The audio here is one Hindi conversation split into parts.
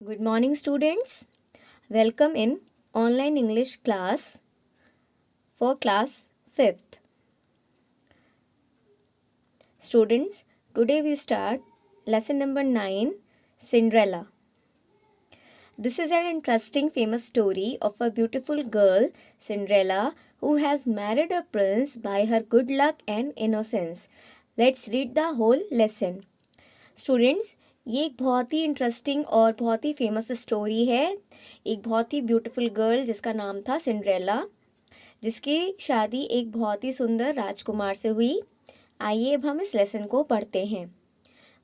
Good morning, students. Welcome in online English class for class 5th. Students, today we start lesson number 9, Cinderella. This is an interesting famous story of a beautiful girl, Cinderella, who has married a prince by her good luck and innocence. Let's read the whole lesson. Students, ये एक बहुत ही इंटरेस्टिंग और बहुत ही फेमस स्टोरी है। एक बहुत ही ब्यूटीफुल गर्ल जिसका नाम था सिंड्रेला, जिसकी शादी एक बहुत ही सुंदर राजकुमार से हुई। आइए अब हम इस लेसन को पढ़ते हैं।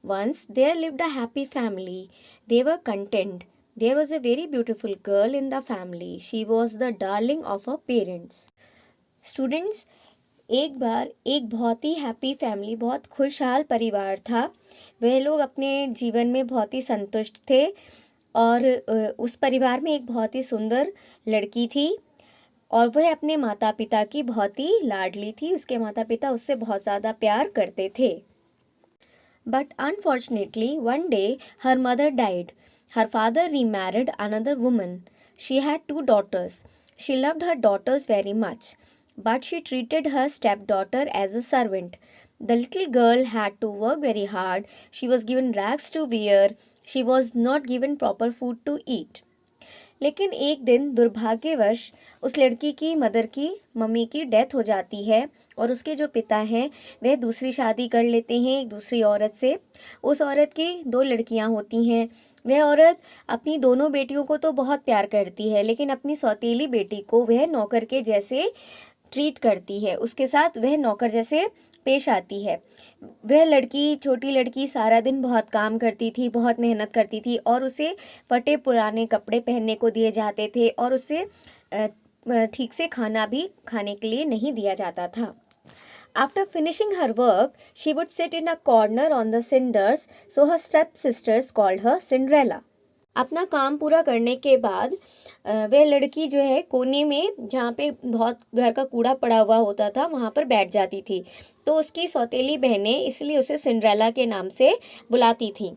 Once there lived a happy family, they were content. There was a very beautiful girl in the family. She was the darling of her parents. Students, एक बार एक बहुत ही हैप्पी फैमिली, बहुत खुशहाल परिवार था। वह लोग अपने जीवन में बहुत ही संतुष्ट थे और उस परिवार में एक बहुत ही सुंदर लड़की थी और वह अपने माता पिता की बहुत ही लाडली थी। उसके माता पिता उससे बहुत ज़्यादा प्यार करते थे। But unfortunately one day her mother died. Her father remarried another woman. She had 2 daughters. She loved her daughters very much, but she treated her stepdaughter as a servant. The little girl had to work very hard. She was given rags to wear. She was not given proper food to eat. लेकिन एक दिन दुर्भाग्यवश उस लड़की की मम्मी की डेथ हो जाती है और उसके जो पिता हैं वह दूसरी शादी कर लेते हैं एक दूसरी औरत से। उस औरत की 2 लड़कियां होती हैं। वह औरत अपनी दोनों बेटियों को तो बहुत प्यार करती है, लेकिन अपनी सौतेली बेटी को वह नौकर के जैसे ट्रीट करती है। उसके साथ वह नौकर जैसे पेश आती है। वह लड़की, छोटी लड़की, सारा दिन बहुत काम करती थी, बहुत मेहनत करती थी और उसे फटे पुराने कपड़े पहनने को दिए जाते थे और उसे ठीक से खाना भी खाने के लिए नहीं दिया जाता था। After finishing her work, she would sit in a corner on the cinders, so her stepsisters called her Cinderella. अपना काम पूरा करने के बाद वह लड़की जो है कोने में, जहाँ पे बहुत घर का कूड़ा पड़ा हुआ होता था, वहाँ पर बैठ जाती थी। तो उसकी सौतेली बहनें इसलिए उसे सिंड्रेला के नाम से बुलाती थी।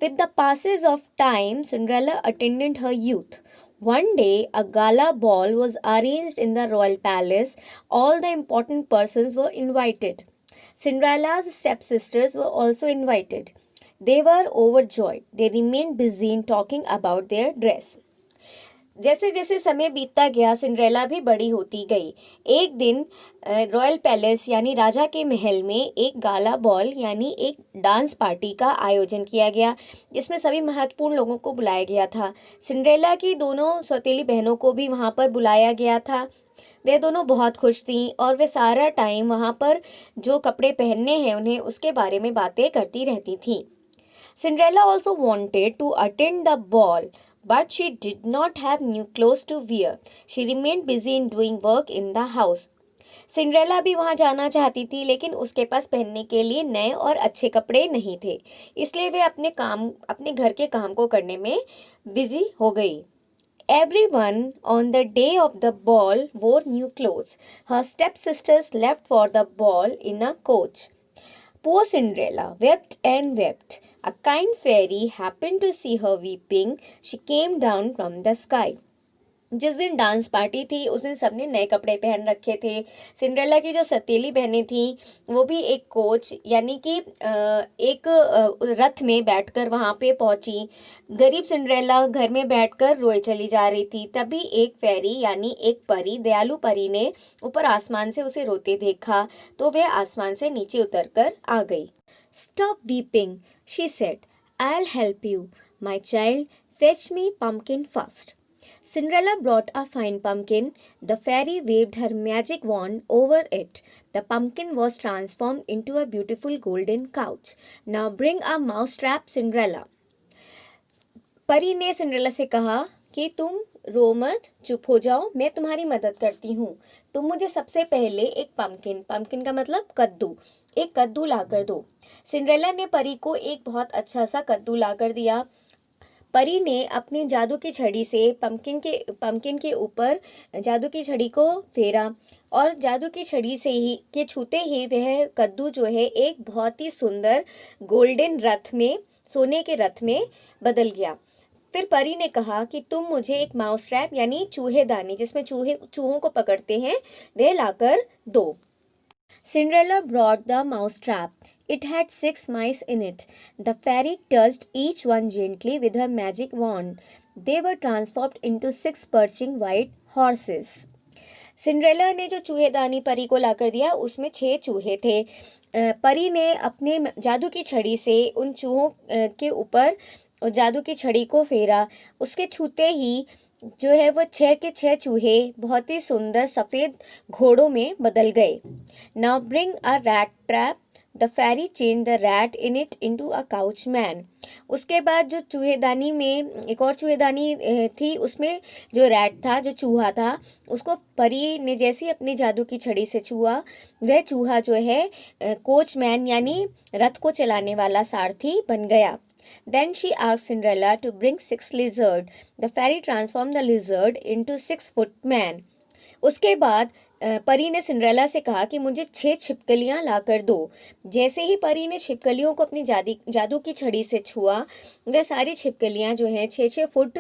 With the passage of time, Cinderella attained her youth. One day, a gala ball was arranged in the royal palace. All the important persons were invited. Cinderella's stepsisters were also invited. They were overjoyed. They remained busy in talking about their dress. जैसे जैसे समय बीतता गया, सिंड्रेला भी बड़ी होती गई। एक दिन रॉयल पैलेस यानी राजा के महल में एक गाला बॉल यानी एक डांस पार्टी का आयोजन किया गया, जिसमें सभी महत्वपूर्ण लोगों को बुलाया गया था। सिंड्रेला की दोनों सौतेली बहनों को भी वहां पर बुलाया गया था। वे दोनों बहुत खुश थीं और वे सारा टाइम वहां पर जो कपड़े पहनने हैं उन्हें, उसके बारे में बातें करती रहती थीं। Cinderella also wanted to attend the ball, but she did not have new clothes to wear. She remained busy in doing work in the house. Cinderella भी वहां जाना चाहती थी, लेकिन उसके पास पहनने के लिए नए और अच्छे कपड़े नहीं थे, इसलिए वे अपने घर के काम को करने में बिजी हो गई। Everyone on the day of the ball wore new clothes. Her stepsisters left for the ball in a coach. Poor Cinderella wept and wept. A kind fairy happened to see her weeping. She came down from the sky. जिस दिन डांस पार्टी थी उस दिन सबने नए कपड़े पहन रखे थे। सिंड्रेला की जो सतीली बहनें थीं वो भी एक कोच यानी कि एक रथ में बैठकर वहां पे पहुंची। गरीब सिंड्रेला घर में बैठकर रोए चली जा रही थी। तभी एक फेरी यानी एक परी, दयालु परी ने ऊपर आसमान से उसे रोते देखा, तो वह आसमान से नीचे उतरकर आ गई। Stop weeping, she said. I'll help you, my child. Fetch me pumpkin first. Cinderella brought a fine pumpkin. The fairy waved her magic wand over it. The pumpkin was transformed into a beautiful golden couch. Now bring a mousetrap, Cinderella. परी ने सिंड्रेला से कहा कि तुम रो मत, चुप हो जाओ, मैं तुम्हारी मदद करती हूँ। तुम मुझे सबसे पहले एक पंपकिन का मतलब कद्दू, एक कद्दू लाकर दो। सिंड्रेला ने परी को एक बहुत अच्छा सा कद्दू लाकर दिया। परी ने अपनी जादू की छड़ी से पंपकिन के ऊपर जादू की छड़ी को फेरा और जादू की छड़ी से ही के छूते ही वह कद्दू जो है एक बहुत ही सुंदर गोल्डन रथ में, सोने के रथ में बदल गया। फिर परी ने कहा कि तुम मुझे एक माउस ट्रैप यानी चूहेदानी जिसमें चूहों को पकड़ते हैं वह लाकर दो। Cinderella brought the mouse trap. It had 6 mice in it. The fairy touched each one gently with her magic wand. They were transformed into 6 perching white horses. Cinderella ने जो चूहेदानी परी को लाकर दिया उसमें 6 चूहे थे। परी ने अपने जादू की छड़ी से उन चूहों के ऊपर जादू की छड़ी को फेरा। उसके छूते ही जो है वो 6 के 6 चूहे बहुत ही सुंदर सफ़ेद घोड़ों में बदल गए। Now bring a rat trap. The fairy change the rat in it into a coachman. उसके बाद जो चूहेदानी में एक और चूहेदानी थी, उसमें जो रैट था, जो चूहा था, उसको परी ने जैसे ही अपनी जादू की छड़ी से छुआ, वह चूहा जो है कोचमैन यानी रथ को चलाने वाला सारथी बन गया। Then she asked Cinderella to bring 6 lizards. The fairy transformed the lizard into 6-foot man. उसके बाद परी ने सिंड्रेला से कहा कि मुझे 6 छिपकलियां लाकर दो। जैसे ही परी ने छिपकलियों को अपनी जादू की छड़ी से छुआ, वह सारी छिपकलियां जो हैं 6-6 फुट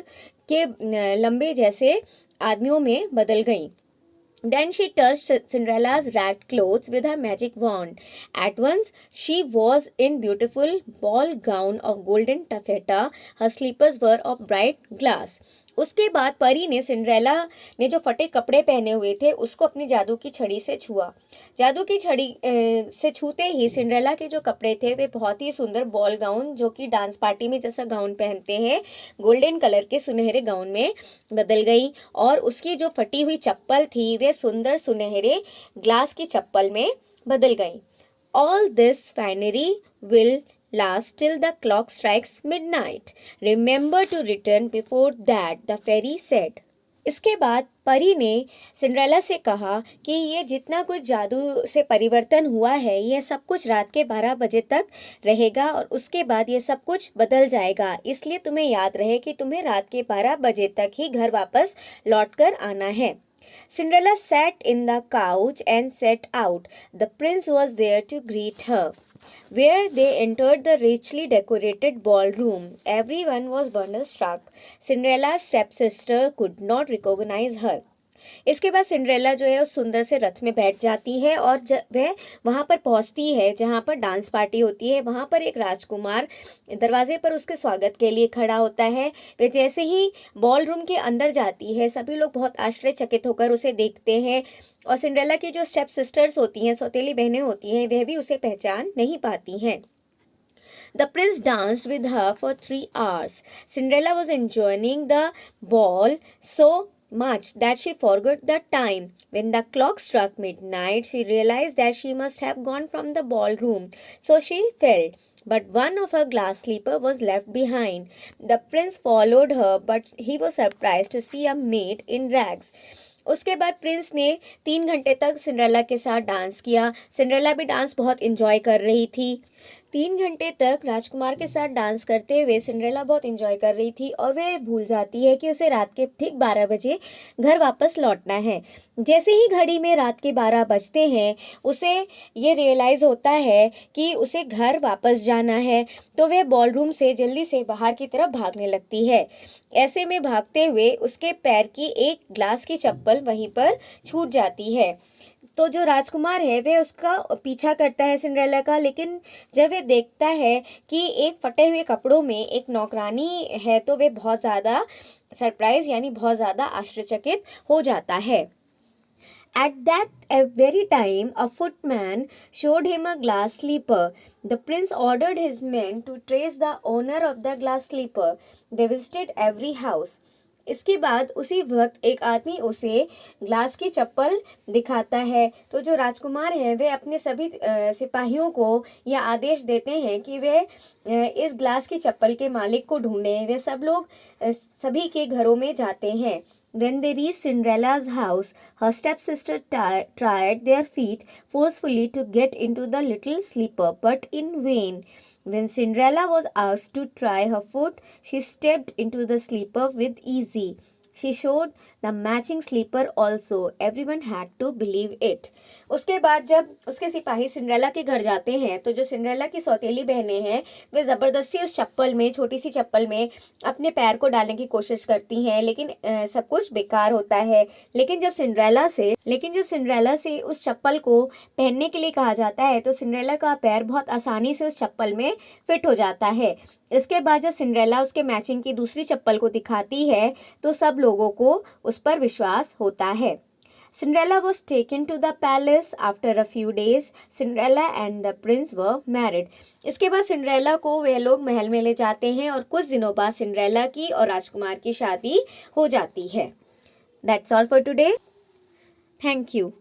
के लंबे जैसे आदमियों में बदल गईं। Then she touched Cinderella's rat clothes with her magic wand. At once, she was in beautiful ball gown of golden taffeta. Her slippers were of bright glass. उसके बाद परी ने सिंड्रेला ने जो फटे कपड़े पहने हुए थे उसको अपनी जादू की छड़ी से छुआ। जादू की छड़ी से छूते ही सिंड्रेला के जो कपड़े थे वे बहुत ही सुंदर बॉल गाउन, जो कि डांस पार्टी में जैसा गाउन पहनते हैं, गोल्डन कलर के सुनहरे गाउन में बदल गई। और उसकी जो फटी हुई चप्पल थी वे सुंदर सुनहरे ग्लास की चप्पल में बदल गई। All this finery will last till the clock strikes midnight. Remember to return before that, the fairy said. इसके बाद परी ने सिंड्रेला से कहा कि ये जितना कुछ जादू से परिवर्तन हुआ है यह सब कुछ रात के 12 बजे तक रहेगा और उसके बाद ये सब कुछ बदल जाएगा। इसलिए तुम्हें याद रहे कि तुम्हें रात के 12 बजे तक ही घर वापस लौटकर आना है। Cinderella sat in the couch and set out. The prince was there to greet her. Where they entered the richly decorated ballroom, everyone was wonderstruck. Cinderella's stepsister could not recognize her. इसके बाद सिंड्रेला जो है उस सुंदर से रथ में बैठ जाती है और वह वहाँ पर पहुँचती है जहाँ पर डांस पार्टी होती है। वहाँ पर एक राजकुमार दरवाजे पर उसके स्वागत के लिए खड़ा होता है। वह जैसे ही बॉल रूम के अंदर जाती है सभी लोग बहुत आश्चर्यचकित होकर उसे देखते हैं और सिंड्रेला की जो स्टेप सिस्टर्स होती हैं, सौतेली बहनें होती हैं, वह भी उसे पहचान नहीं पाती हैं। The prince danced with her for 3 hours. Cinderella was enjoying the ball so much that she forgot the time. When the clock struck midnight, she realized that she must have gone from the ballroom. So she felt. But one of her glass slipper was left behind. The prince followed her, but he was surprised to see a maid in rags. उसके बाद प्रिंस ने 3 घंटे तक सिंड्रेला के साथ डांस किया। सिंड्रेला भी डांस बहुत एंजॉय कर रही थी। 3 घंटे तक राजकुमार के साथ डांस करते हुए सिंड्रेला बहुत एंजॉय कर रही थी और वह भूल जाती है कि उसे रात के ठीक 12 बजे घर वापस लौटना है। जैसे ही घड़ी में रात के 12 बजते हैं उसे ये रियलाइज़ होता है कि उसे घर वापस जाना है, तो वह बॉलरूम से जल्दी से बाहर की तरफ भागने लगती है। ऐसे में भागते हुए उसके पैर की एक ग्लास की चप्पल वहीं पर छूट जाती है। तो जो राजकुमार है वह उसका पीछा करता है सिंड्रेला का, लेकिन जब वह देखता है कि एक फटे हुए कपड़ों में एक नौकरानी है तो वह बहुत ज़्यादा सरप्राइज यानी बहुत ज़्यादा आश्चर्यचकित हो जाता है। At that very time, a footman showed him a glass slipper. The prince ordered his men to trace the owner of the glass slipper. They visited every house. इसके बाद उसी वक्त एक आदमी उसे ग्लास की चप्पल दिखाता है। तो जो राजकुमार है वे अपने सभी सिपाहियों को यह आदेश देते हैं कि वे इस ग्लास की चप्पल के मालिक को ढूंढें। वे सब लोग सभी के घरों में जाते हैं। When they reached Cinderella's house, her stepsister tried their feet forcefully to get into the little slipper, but in vain. When Cinderella was asked to try her foot, she stepped into the slipper with ease. She showed the matching sleeper also. Everyone had to believe it. उसके बाद जब उसके सिपाही सिंड्रेला के घर जाते हैं तो जो सिंड्रेला की सौतेली बहनें हैं वे ज़बरदस्ती उस चप्पल में, छोटी सी चप्पल में अपने पैर को डालने की कोशिश करती हैं, लेकिन सब कुछ बेकार होता है। लेकिन जब सिंड्रेला से उस चप्पल को पहनने के लिए कहा जाता है तो सिंड्रेला का पैर बहुत आसानी से उस चप्पल में फिट हो जाता है। इसके बाद जब सिंड्रेला उसके मैचिंग की दूसरी चप्पल को दिखाती है तो सब लोगों को उस पर विश्वास होता है। Cinderella was taken to the palace. After a few days, Cinderella and the prince were married. इसके बाद सिंड्रेला को वे लोग महल में ले जाते हैं और कुछ दिनों बाद सिंड्रेला की और राजकुमार की शादी हो जाती है। That's all for today. Thank you.